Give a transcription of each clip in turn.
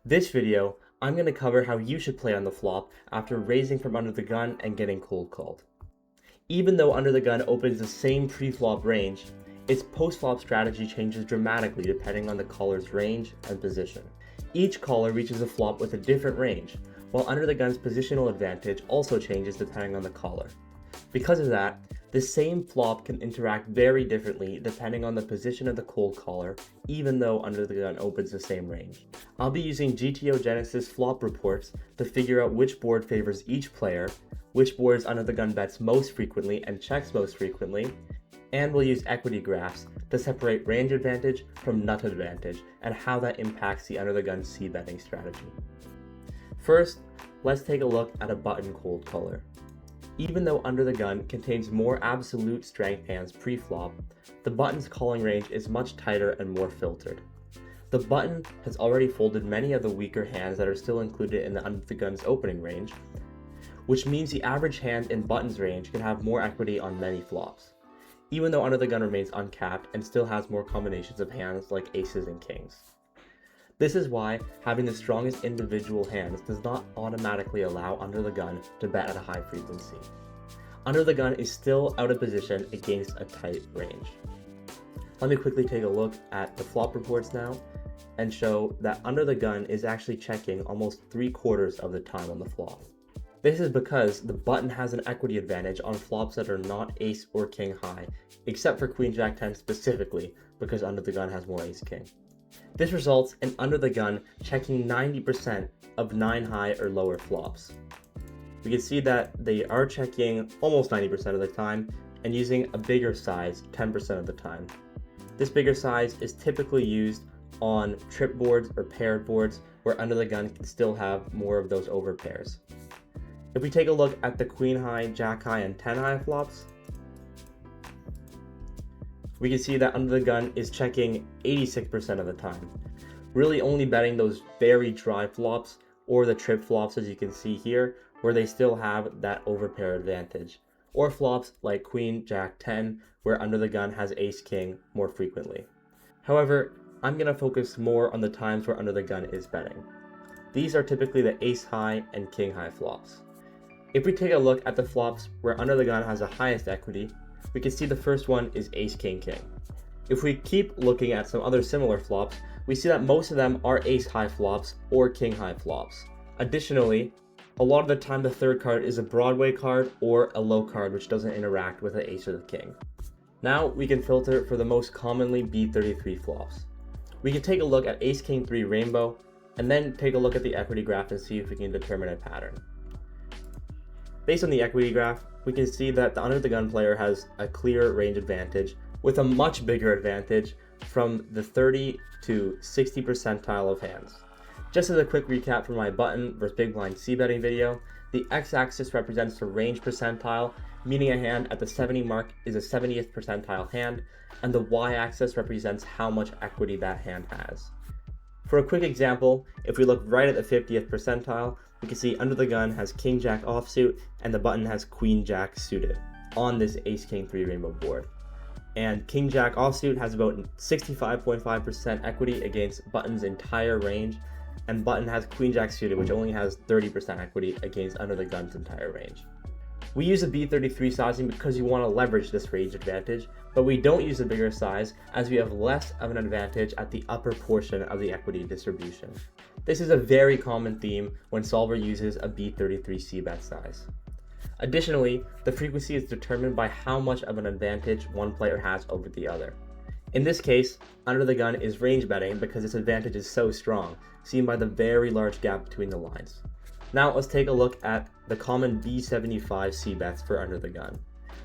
This video, I'm going to cover how you should play on the flop after raising from under the gun and getting cold called. Even though under the gun opens the same pre-flop range, its post-flop strategy changes dramatically depending on the caller's range and position. Each caller reaches a flop with a different range, while under the gun's positional advantage also changes depending on the caller. Because of that, the same flop can interact very differently depending on the position of the cold caller, even though under the gun opens the same range. I'll be using GTO Genesis flop reports to figure out which board favors each player, which boards under the gun bets most frequently and checks most frequently, and we'll use equity graphs to separate range advantage from nut advantage and how that impacts the under the gun c-betting strategy. First, let's take a look at a button cold caller. Even though under the gun contains more absolute strength hands pre-flop, the button's calling range is much tighter and more filtered. The button has already folded many of the weaker hands that are still included in the under the gun's opening range, which means the average hand in button's range can have more equity on many flops, even though under the gun remains uncapped and still has more combinations of hands like aces and kings. This is why having the strongest individual hands does not automatically allow under the gun to bet at a high frequency. Under the gun is still out of position against a tight range. Let me quickly take a look at the flop reports now and show that under the gun is actually checking almost 3/4 of the time on the flop. This is because the button has an equity advantage on flops that are not ace or king high, except for queen jack 10 specifically, because under the gun has more ace king. This results in under the gun checking 90% of 9 high or lower flops. We can see that they are checking almost 90% of the time and using a bigger size 10% of the time. This bigger size is typically used on trip boards or paired boards where under the gun can still have more of those over pairs. If we take a look at the queen high, jack high, and 10 high flops, we can see that under the gun is checking 86% of the time, really only betting those very dry flops or the trip flops as you can see here, where they still have that overpair advantage, or flops like queen, jack, 10, where under the gun has ace, king more frequently. However, I'm going to focus more on the times where under the gun is betting. These are typically the ace high and king high flops. If we take a look at the flops where under the gun has the highest equity, we can see the first one is ace, king, king. If we keep looking at some other similar flops, we see that most of them are ace high flops or king high flops. Additionally, a lot of the time the third card is a Broadway card or a low card which doesn't interact with the ace or the king. Now we can filter for the most commonly B33 flops. We can take a look at ace, king, 3 rainbow, and then take a look at the equity graph and see if we can determine a pattern. Based on the equity graph, we can see that the under the gun player has a clear range advantage with a much bigger advantage from the 30 to 60 percentile of hands. Just as a quick recap from my button versus big blind c-betting video, the x-axis represents the range percentile, meaning a hand at the 70 mark is a 70th percentile hand, and the y-axis represents how much equity that hand has. For a quick example, if we look right at the 50th percentile, we can see under the gun has king jack offsuit and the button has queen jack suited on this ace king 3 rainbow board. And king jack offsuit has about 65.5% equity against button's entire range, and button has queen jack suited, which only has 30% equity against under the gun's entire range. We use a B33 sizing because you want to leverage this range advantage, but we don't use a bigger size as we have less of an advantage at the upper portion of the equity distribution. This is a very common theme when solver uses a B33 c-bet size. Additionally, the frequency is determined by how much of an advantage one player has over the other. In this case, under the gun is range betting because its advantage is so strong, seen by the very large gap between the lines. Now let's take a look at the common B75 c-bets for under the gun.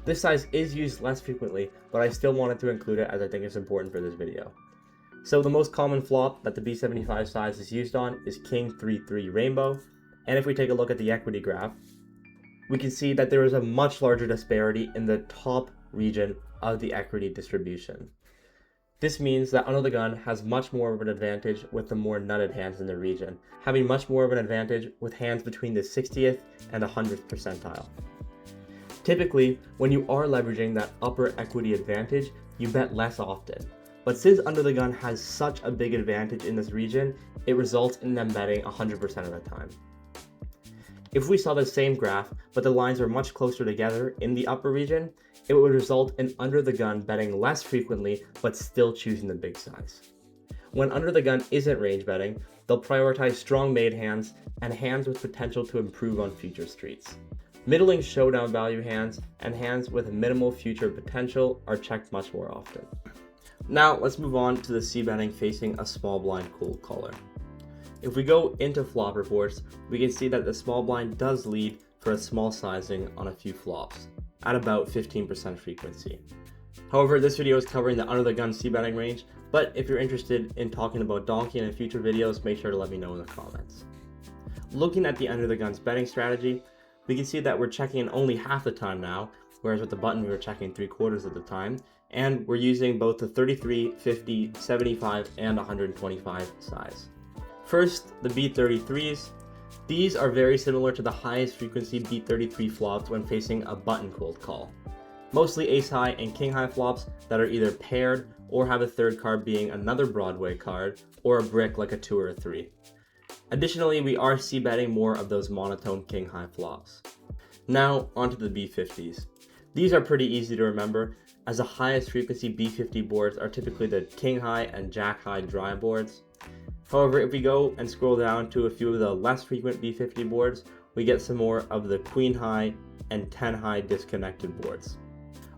This size is used less frequently, but I still wanted to include it as I think it's important for this video. So the most common flop that the B75 size is used on is king 3-3 rainbow, and if we take a look at the equity graph, we can see that there is a much larger disparity in the top region of the equity distribution. This means that under the gun has much more of an advantage with the more nutted hands in the region, having much more of an advantage with hands between the 60th and 100th percentile. Typically, when you are leveraging that upper equity advantage, you bet less often. But since under the gun has such a big advantage in this region, it results in them betting 100% of the time. If we saw the same graph, but the lines are much closer together in the upper region, it would result in under the gun betting less frequently, but still choosing the big size. When under the gun isn't range betting, they'll prioritize strong made hands and hands with potential to improve on future streets. Middling showdown value hands and hands with minimal future potential are checked much more often. Now let's move on to the C betting facing a small blind cold caller. If we go into flop reports, we can see that the small blind does lead for a small sizing on a few flops at about 15% frequency. However, this video is covering the under the gun C betting range, but if you're interested in talking about donkey in future videos, make sure to let me know in the comments. Looking at the under the guns betting strategy, we can see that we're checking in only half the time now, whereas with the button we were checking 3/4 of the time, and we're using both the 33, 50, 75, and 125 size. First, the B33s. These are very similar to the highest frequency B33 flops when facing a button cold call. Mostly ace high and king high flops that are either paired or have a third card being another Broadway card or a brick like a 2 or a 3. Additionally, we are c-betting more of those monotone king high flops. Now onto the B50s. These are pretty easy to remember, as the highest frequency B50 boards are typically the king high and jack high dry boards. However, if we go and scroll down to a few of the less frequent B50 boards, we get some more of the queen high and 10 high disconnected boards,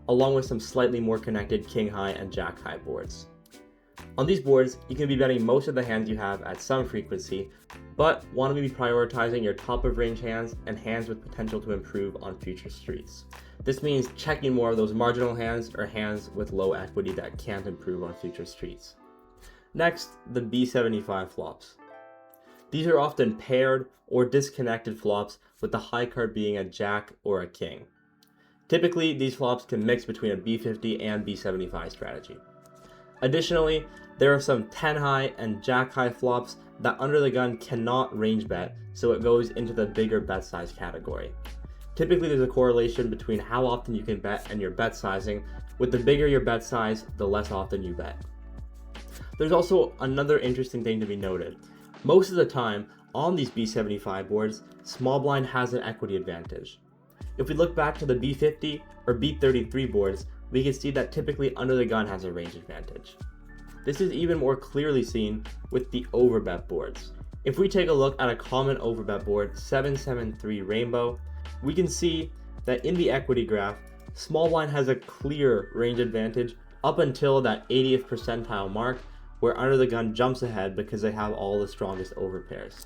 along with some slightly more connected king high and jack high boards. On these boards, you can be betting most of the hands you have at some frequency, but want to be prioritizing your top of range hands and hands with potential to improve on future streets. This means checking more of those marginal hands or hands with low equity that can't improve on future streets. Next, the B75 flops. These are often paired or disconnected flops with the high card being a jack or a king. Typically, these flops can mix between a B50 and B75 strategy. Additionally, there are some 10 high and jack high flops that under the gun cannot range bet, so it goes into the bigger bet size category. Typically, there's a correlation between how often you can bet and your bet sizing. With the bigger your bet size, the less often you bet. There's also another interesting thing to be noted. Most of the time, on these B75 boards, small blind has an equity advantage. If we look back to the B50 or B33 boards, we can see that typically under the gun has a range advantage. This is even more clearly seen with the overbet boards. If we take a look at a common overbet board, 773 Rainbow, we can see that in the equity graph, small blind has a clear range advantage up until that 80th percentile mark, where under the gun jumps ahead because they have all the strongest overpairs.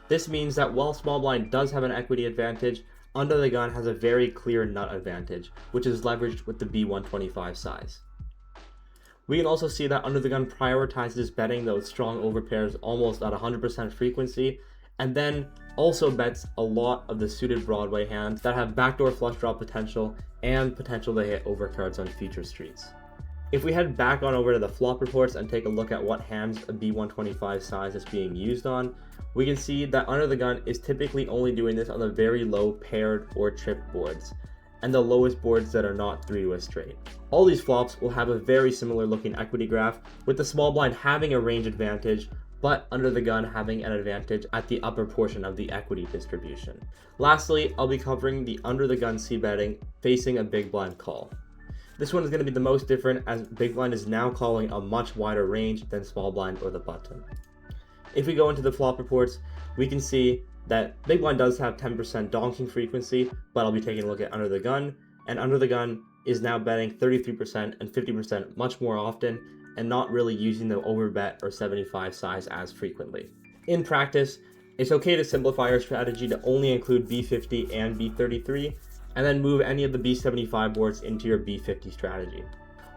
This means that while small blind does have an equity advantage, under the gun has a very clear nut advantage, which is leveraged with the B125 size. We can also see that under the gun prioritizes betting those strong overpairs almost at 100% frequency, and then also bets a lot of the suited Broadway hands that have backdoor flush draw potential and potential to hit overcards on future streets. If we head back on over to the flop reports and take a look at what hands a B125 size is being used on, we can see that under the gun is typically only doing this on the very low paired or tripped boards, and the lowest boards that are not 3 to a straight. All these flops will have a very similar looking equity graph, with the small blind having a range advantage, but under the gun having an advantage at the upper portion of the equity distribution. Lastly, I'll be covering the under the gun c-betting facing a big blind call. This one is going to be the most different, as big blind is now calling a much wider range than small blind or the button. If we go into the flop reports, we can see that big blind does have 10% donking frequency, but I'll be taking a look at under the gun, and under the gun is now betting 33% and 50% much more often, and not really using the overbet or 75 size as frequently. In practice, it's okay to simplify your strategy to only include B50 and B33, and then move any of the B75 boards into your B50 strategy.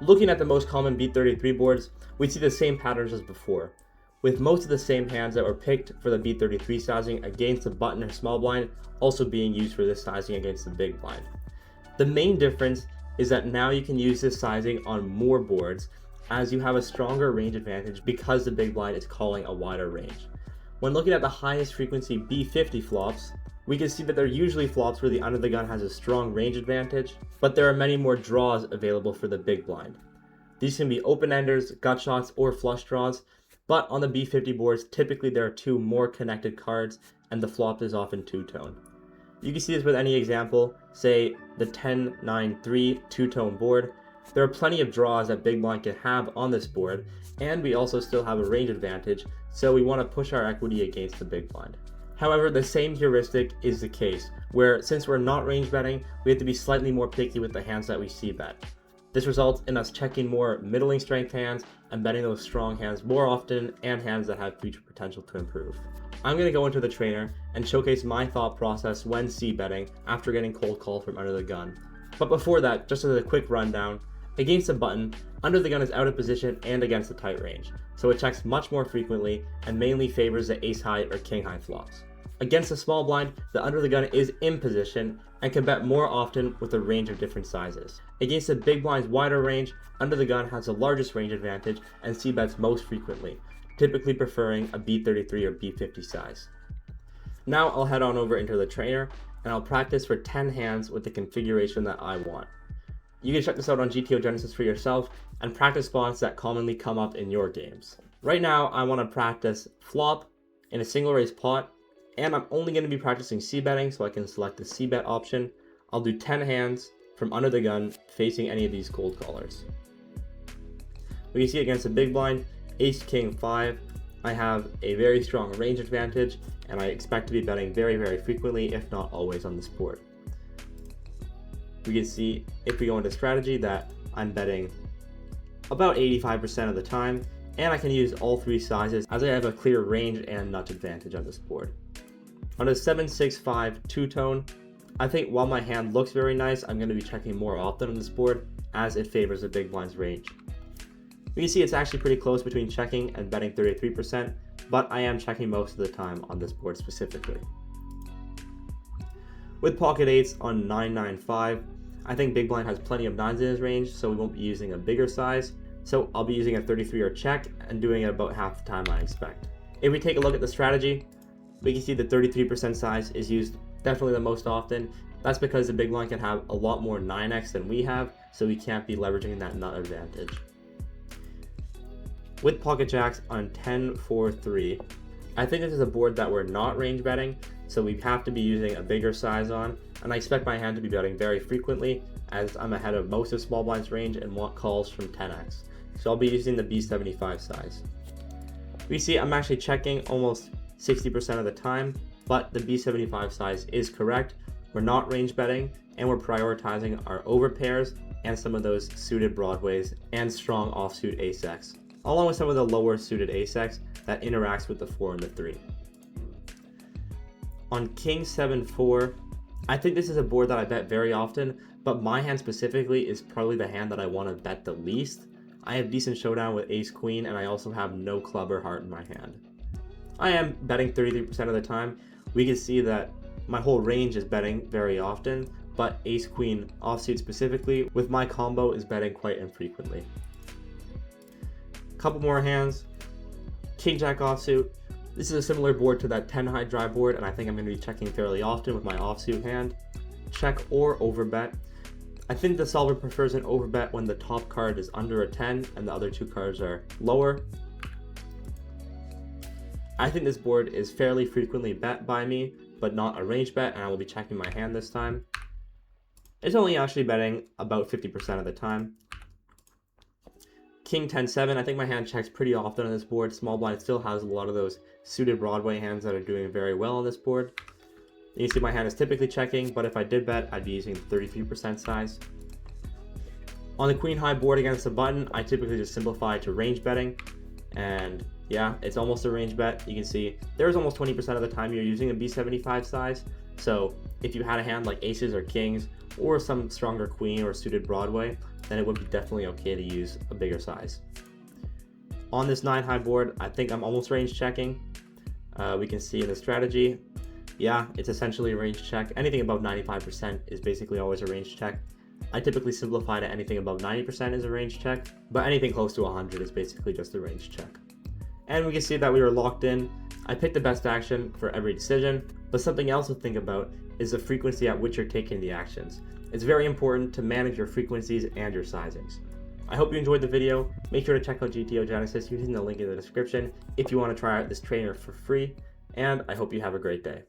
Looking at the most common B33 boards, we see the same patterns as before, with most of the same hands that were picked for the B33 sizing against the button or small blind also being used for this sizing against the big blind. The main difference is that now you can use this sizing on more boards, as you have a stronger range advantage because the big blind is calling a wider range. When looking at the highest frequency B50 flops, we can see that they're usually flops where the under the gun has a strong range advantage, but there are many more draws available for the big blind. These can be open-enders, gut shots, or flush draws, but on the B50 boards, typically there are two more connected cards, and the flop is often two-tone. You can see this with any example, say the 10-9-3 two-tone board. There are plenty of draws that big blind can have on this board, and we also still have a range advantage, so we want to push our equity against the big blind. However, the same heuristic is the case, where since we're not range betting, we have to be slightly more picky with the hands that we see bet. This results in us checking more middling strength hands and betting those strong hands more often and hands that have future potential to improve. I'm going to go into the trainer and showcase my thought process when c-betting after getting cold called from under the gun. But before that, just as a quick rundown, against a button, under the gun is out of position and against the tight range, so it checks much more frequently and mainly favors the ace-high or king-high flops. Against a small blind, the under the gun is in position and can bet more often with a range of different sizes. Against the big blind's wider range, under the gun has the largest range advantage and c-bets most frequently, typically preferring a B33 or B50 size. Now I'll head on over into the trainer and I'll practice for 10 hands with the configuration that I want. You can check this out on GTO Genesis for yourself and practice spots that commonly come up in your games. Right now I want to practice flop in a single raise pot, and I'm only going to be practicing c-betting, so I can select the c-bet option. I'll do 10 hands from under the gun facing any of these cold callers. We can see against a big blind, ace king 5, I have a very strong range advantage and I expect to be betting very frequently, if not always, on this board. We can see if we go into strategy that I'm betting about 85% of the time, and I can use all three sizes as I have a clear range and nut advantage on this board. On a 7-6-5 two-tone, I think while my hand looks very nice, I'm going to be checking more often on this board as it favors the big blind's range. We can see it's actually pretty close between checking and betting 33%, but I am checking most of the time on this board specifically. With pocket eights on 9-9-5, I think big blind has plenty of nines in his range, so we won't be using a bigger size. So I'll be using a 33 or check and doing it about half the time I expect. If we take a look at the strategy, we can see the 33% size is used definitely the most often. That's because the big blind can have a lot more 9x than we have, so we can't be leveraging that nut advantage. With pocket jacks on 10-4-3, I think this is a board that we're not range betting, so we have to be using a bigger size on, and I expect my hand to be betting very frequently as I'm ahead of most of small blind's range and want calls from 10x. So I'll be using the B75 size. We see I'm actually checking almost 60% of the time, but the B75 size is correct. We're not range betting, and we're prioritizing our over pairs and some of those suited broadways and strong offsuit ace-x, along with some of the lower suited ace-x that interacts with the 4 and the 3. On King 7-4, I think this is a board that I bet very often, but my hand specifically is probably the hand that I want to bet the least. I have decent showdown with ace queen, and I also have no club or heart in my hand. I am betting 33% of the time. We can see that my whole range is betting very often, but ace queen offsuit specifically with my combo is betting quite infrequently. Couple more hands. King jack offsuit. This is a similar board to that 10 high drive board, and I think I'm going to be checking fairly often with my offsuit hand. Check or overbet. I think the solver prefers an overbet when the top card is under a 10 and the other two cards are lower. I think this board is fairly frequently bet by me, but not a range bet, and I will be checking my hand this time. It's only actually betting about 50% of the time. King 10-7, I think my hand checks pretty often on this board. Small blind still has a lot of those suited Broadway hands that are doing very well on this board. You see my hand is typically checking, but if I did bet, I'd be using the 33% size. On the queen high board against a button, I typically just simplify to range betting, and yeah, it's almost a range bet. You can see there's almost 20% of the time you're using a B75 size, so if you had a hand like aces or kings, or some stronger queen or suited Broadway, then it would be definitely okay to use a bigger size. On this 9 high board, I think I'm almost range checking. We can see in the strategy, yeah, it's essentially a range check. Anything above 95% is basically always a range check. I typically simplify to anything above 90% is a range check, but anything close to 100 is basically just a range check. And we can see that we were locked in. I picked the best action for every decision, but something else to think about is the frequency at which you're taking the actions. It's very important to manage your frequencies and your sizings. I hope you enjoyed the video. Make sure to check out GTO Genesis using the link in the description if you want to try out this trainer for free, and I hope you have a great day.